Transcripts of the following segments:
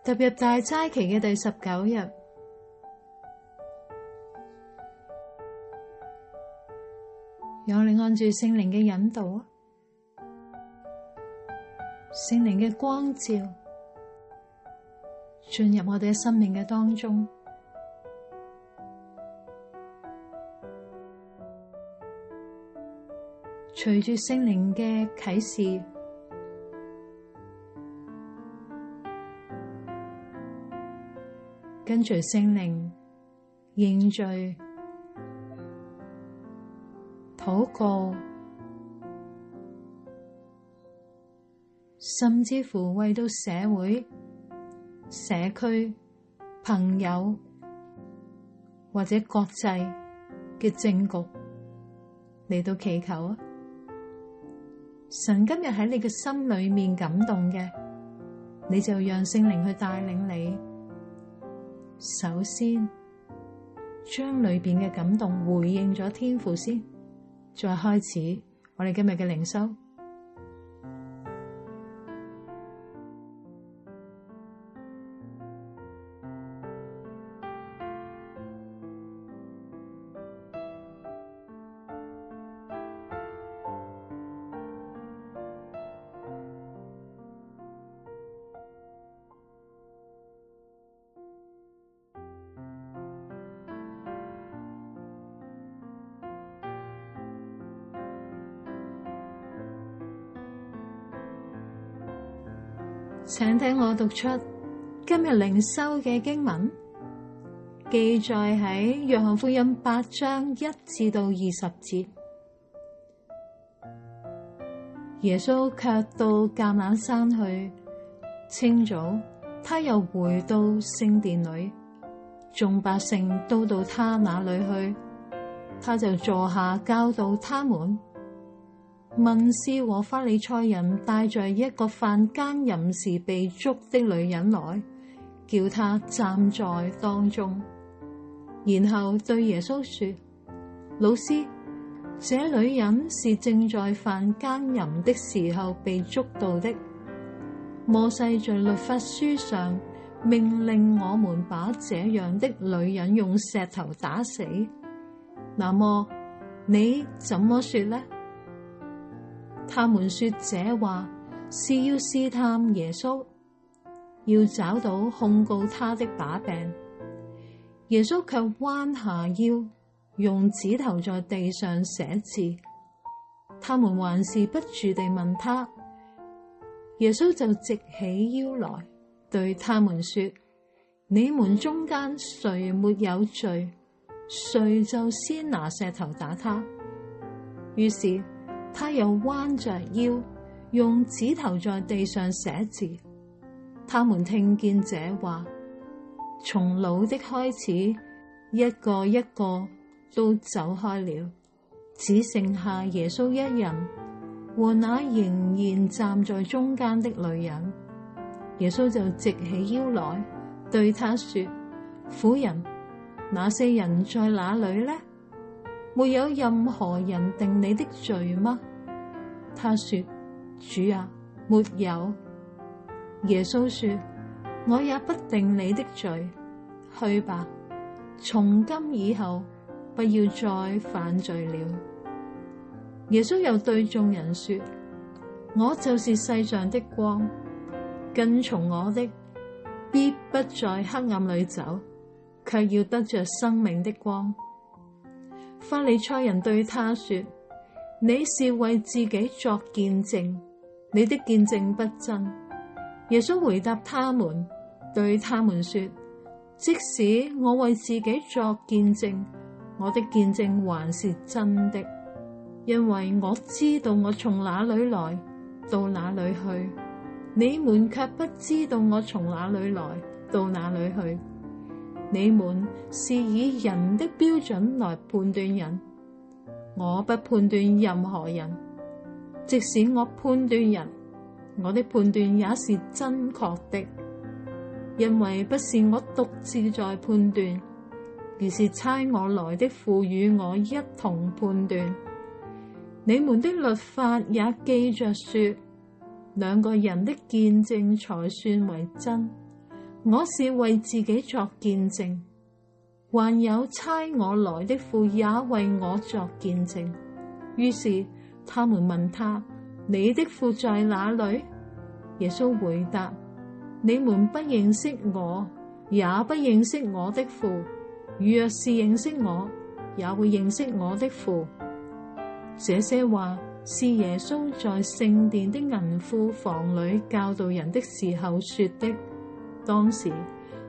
踏入大齋期嘅第19日，讓我哋按住聖靈嘅引導啊，聖靈嘅光照進入我哋嘅生命嘅當中，隨住聖靈嘅啟示，跟隨聖靈認罪、禱告，甚至乎為到社會、社區、朋友或者國際嘅政局嚟到祈求啊！神今日喺你嘅心裏面感動嘅，你就讓聖靈去帶領你。首先，將裏邊嘅感動回應咗天父先，再開始我哋今日嘅靈修。請聽我讀出今日靈修嘅經文，記載喺約翰福音8章1至到20節。耶穌卻到橄欖山去，清早他又回到聖殿裏，眾百姓都到他那裏去，他就坐下教導他們。文士和法利賽人帶着一個犯姦淫時被捉的女人來，叫他站在當中，然後對耶穌說：老師，這女人是正在犯姦淫的時候被捉到的。摩西在律法書上命令我們把這樣的女人用石頭打死，那麼你怎麼說呢？他們說這話是要試探耶穌，要找到控告他的把柄。耶穌卻彎下腰，用指頭在地上寫字。他們還是不住地問他，耶穌就直起腰來，對他們說：你們中間誰沒有罪，誰就先拿石頭打他。於是他又彎着腰，用指頭在地上寫字。他們聽見這話，從老的開始，一個一個都走開了，只剩下耶穌一人和那仍然站在中間的女人。耶穌就直起腰來，對他說：婦人，那些人在哪裏呢？沒有任何人定你的罪嗎？他說：主啊，沒有。耶穌說：我也不定你的罪，去吧，從今以後不要再犯罪了。耶穌又對眾人說：我就是世上的光，跟從我的必不在黑暗裏走，卻要得着生命的光。法利賽人對他說：你是為自己作見證，你的見證不真。耶穌回答他們，對他們說：即使我為自己作見證，我的見證還是真的，因為我知道我從哪裏來，到哪裏去，你們卻不知道我從哪裏來，到哪裏去。你們是以人的標準來判斷人，我不判斷任何人。即使我判斷人，我的判斷也是真確的，因為不是我獨自在判斷，而是差我來的父與我一同判斷。你們的律法也記着說，兩個人的見證才算為真。我是為自己作見證，還有差我來的父也為我作見證。於是他們問他：你的父在哪裏？耶穌回答：你們不認識我，也不認識我的父。若是認識我，也會認識我的父。這些話是耶穌在聖殿的銀庫房裏教導人的時候說的。當時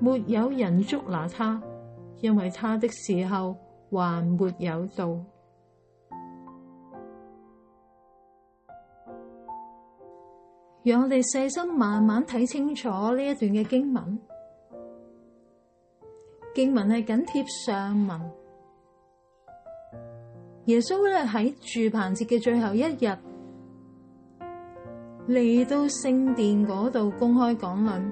沒有人捉拿他，因為他的時候還沒有到。讓我哋細心慢慢睇清楚呢一段嘅經文。經文係緊貼上文。耶穌咧喺住棚節嘅最後一日嚟到聖殿嗰度公開講論，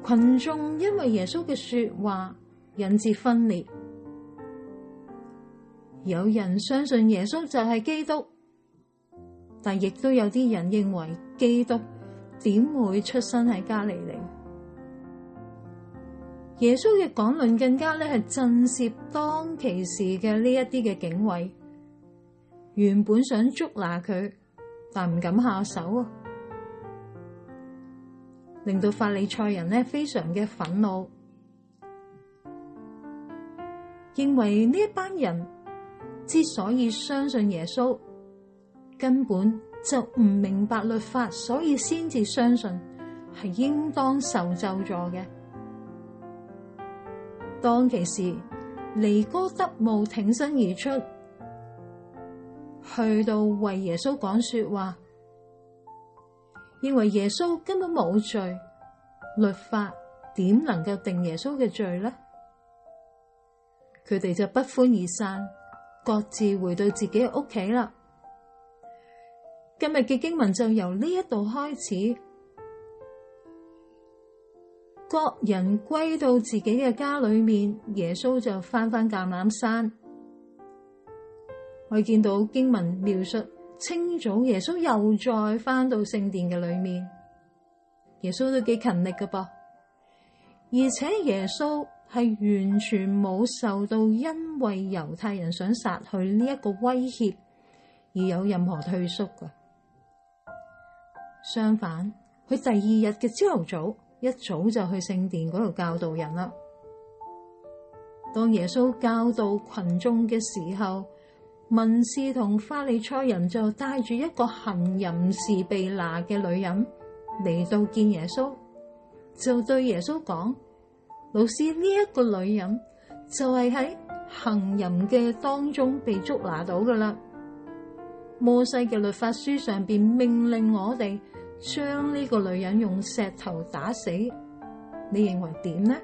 群眾因為耶穌嘅說話引致分裂。有人相信耶穌就係基督，但亦都有啲人認為基督點會出生喺加利利？耶穌嘅講論更加咧係震懾當其時嘅呢一啲嘅警衛，原本想捉拿佢，但唔敢下手啊，令到法利賽人咧非常嘅憤怒，認為呢一班人之所以相信耶穌，根本就唔明白律法，所以先至相信係應當受咒詛嘅。當其時，尼哥德慕挺身而出，去到為耶穌講說話，認為耶穌根本冇罪，律法點能夠定耶穌嘅罪呢？佢哋就不歡而散，各自回到自己嘅屋企啦。今日嘅經文就由呢一度開始，各人歸到自己嘅家裏面，耶穌就返橄欖山。我哋見到經文描述，清早耶穌又再返到聖殿嘅裏面，耶穌都幾勤力㗎噃，而且耶穌係完全冇受到因為猶太人想殺佢呢一個威脅而有任何退縮㗎。相反，佢第二日嘅朝頭早一早就去聖殿嗰度教導人啦。當耶穌教導群眾嘅時候，文士同法利賽人就帶住一個行淫時被拿嘅女人嚟到見耶穌，就對耶穌講：老師，呢一個女人就係喺行淫嘅當中被捉拿到噶啦。摩西嘅律法書上邊命令我哋將呢個女人用石頭打死，你認為點呢？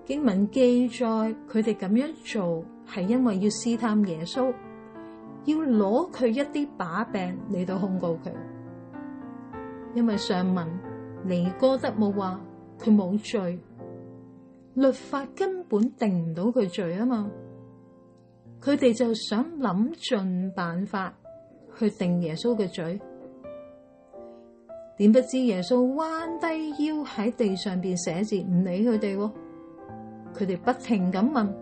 經文記載佢哋咁樣做係因為要試探耶穌，要攞佢一啲把柄嚟到控告佢。因為上文尼哥德慕話佢冇罪，律法根本定唔到佢罪啊嘛，佢哋就想諗盡辦法去定耶穌嘅罪。點不知耶穌彎低腰喺地上邊寫字，唔理佢哋喎。佢哋不停咁問，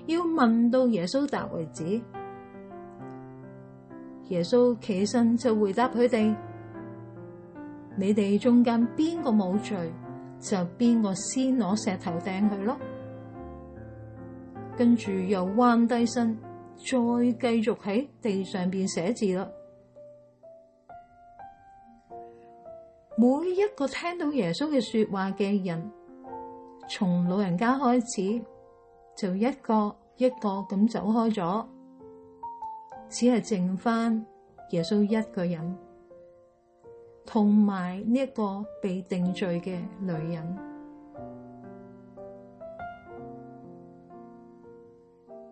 要問到耶穌答為止。耶穌起身就回答佢哋：你哋中間邊個冇罪，就邊個先攞石頭掟佢咯。跟住又彎低身，再繼續喺地上邊寫字啦。每一個聽到耶穌嘅說話嘅人，從老人家開始，就一個一個咁走開咗，只係剩翻耶穌一個人，同埋呢一個被定罪嘅女人。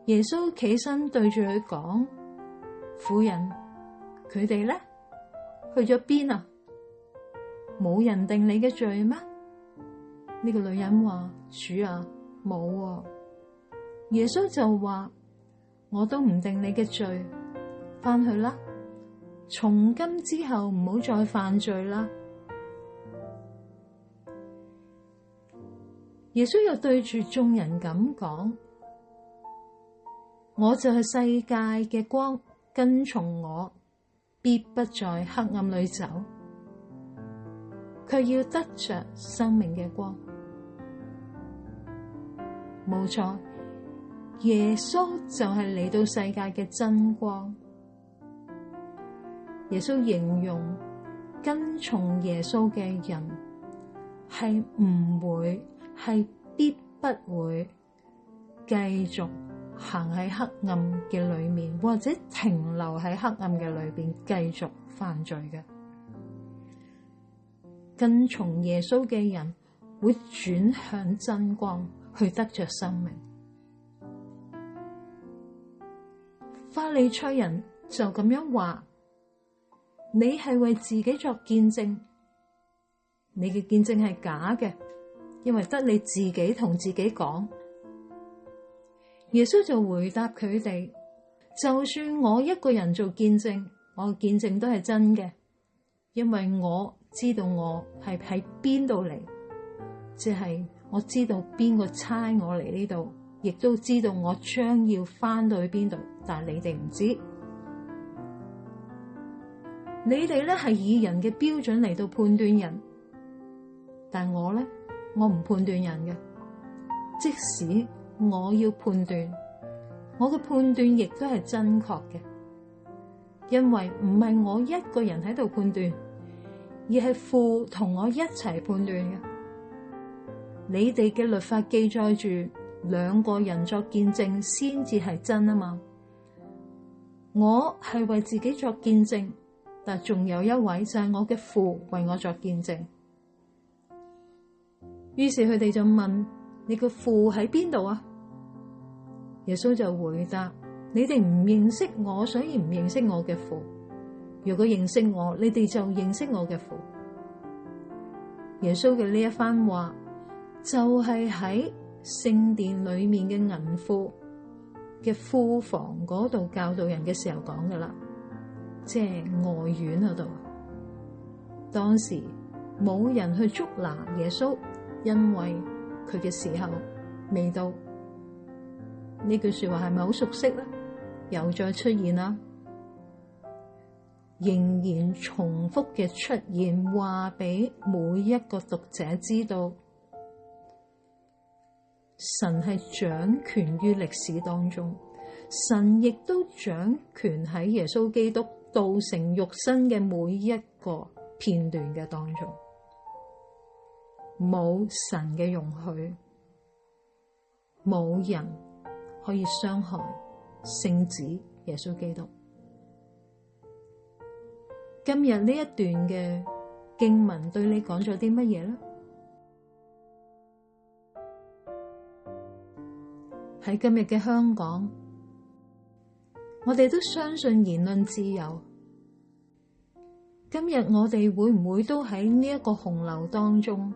耶穌起身對住佢講：婦人，佢哋咧去咗邊啊？冇人定你嘅罪咩？呢個女人話：主啊，冇啊。耶穌就話：我都唔定你嘅罪，返去啦，從今之後唔好再犯罪啦。耶穌又對住眾人咁講：我就係世界嘅光，跟從我，必不在黑暗裏走，卻要得着生命嘅光。冇錯，耶穌就係嚟到世界嘅真光。耶穌形容跟從耶穌嘅人係唔會，係必不會繼續行喺黑暗嘅裏面，或者停留喺黑暗嘅裏邊繼續犯罪嘅。跟從耶穌嘅人會轉向真光，去得着生命。法利賽人就咁樣話：你係為自己作見證，你嘅見證係假嘅，因為得你自己同自己講。耶穌就回答佢哋：就算我一個人做見證，我嘅見證都係真嘅，因為我知道我係喺邊度嚟，即係我知道邊個差我嚟呢度，亦都知道我將要返到去邊度，但係你哋唔知。你哋咧係以人嘅標準嚟到判斷人，但我咧，我唔判斷人嘅。即使我要判斷，我嘅判斷亦都係真確嘅，因為唔係我一個人喺度判斷，而係父同我一齊判斷嘅。你哋嘅律法記載住兩個人作見證先至係真啊嘛，我係為自己作見證，但仲有一位就係我嘅父為我作見證。於是佢哋就問：你個父喺邊度啊？耶穌就回答：你哋唔認識我，所以唔認識我嘅父。如果認識我，你哋就認識我嘅父。耶穌嘅呢一番話就係喺聖殿裏面嘅銀庫嘅庫房嗰度教導人嘅時候講㗎喇，即係外院嗰度。當時冇人去捉拿耶穌，因為佢嘅時候未到。呢句說話係咪好熟悉咧？又再出現啦，仍然重複嘅出現，話俾每一個讀者知道，神係掌權於歷史當中，神亦都掌權喺耶穌基督道成肉身嘅每一個片段嘅當中，冇神嘅容許，冇人可以傷害聖子耶穌基督。今日呢一段嘅經文對你講咗啲乜嘢呢？喺今日嘅香港，我哋都相信言論自由。今日我哋會唔會都喺呢一個洪流當中，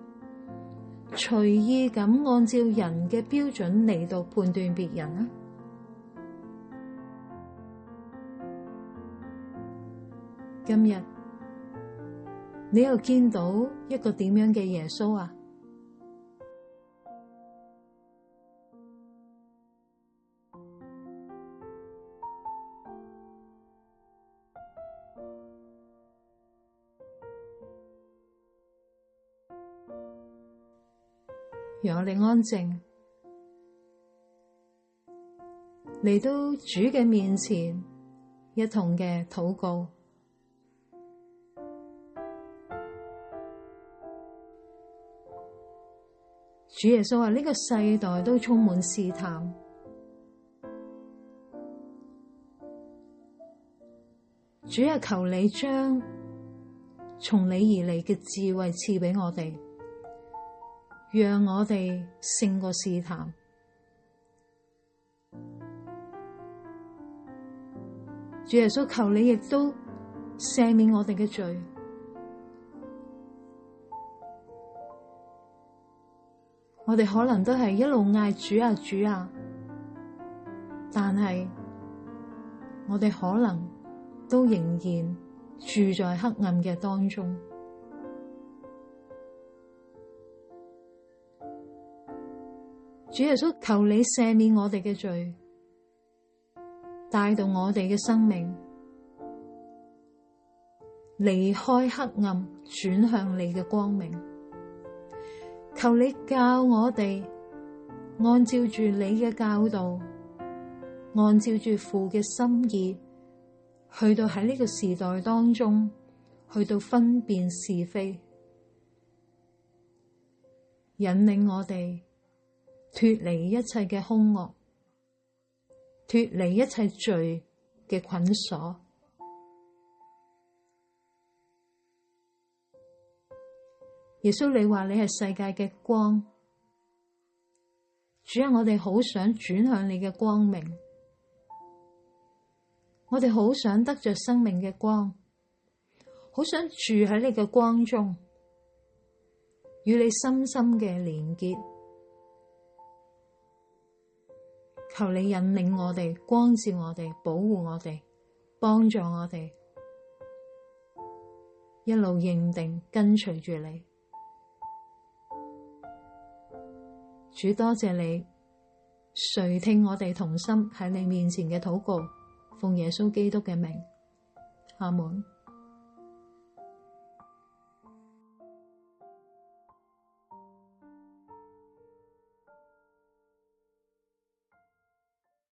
隨意咁按照人嘅標準嚟到判斷別人呢？今日你又見到一個點樣嘅耶穌啊？讓我哋安靜，嚟到主嘅面前，一同嘅禱告。主耶穌話：呢個世代都充滿試探，主啊，求你將從你而嚟嘅智慧賜俾我哋，讓我哋勝過試探。主耶穌，求你亦都赦免我哋嘅罪。我哋可能都係一路嗌主啊主啊，但係我哋可能都仍然住在黑暗嘅當中。主耶穌，求你赦免我哋嘅罪，帶動我哋嘅生命離開黑暗，轉向你嘅光明。求你教我哋按照住你嘅教導，按照住父嘅心意，去到喺呢個時代當中，去到分辨是非，引領我哋脫離一切嘅兇惡，脫離一切罪嘅捆鎖。耶穌，你話你係世界嘅光，主啊，我哋好想轉向你嘅光明，我哋好想得着生命嘅光，好想住喺你嘅光中，與你深深嘅連結。求你引領我哋，光照我哋，保護我哋，幫助我哋，一路認定跟隨住你。主，多謝你垂聽我哋同心喺你面前嘅禱告，奉耶穌基督嘅名，阿門。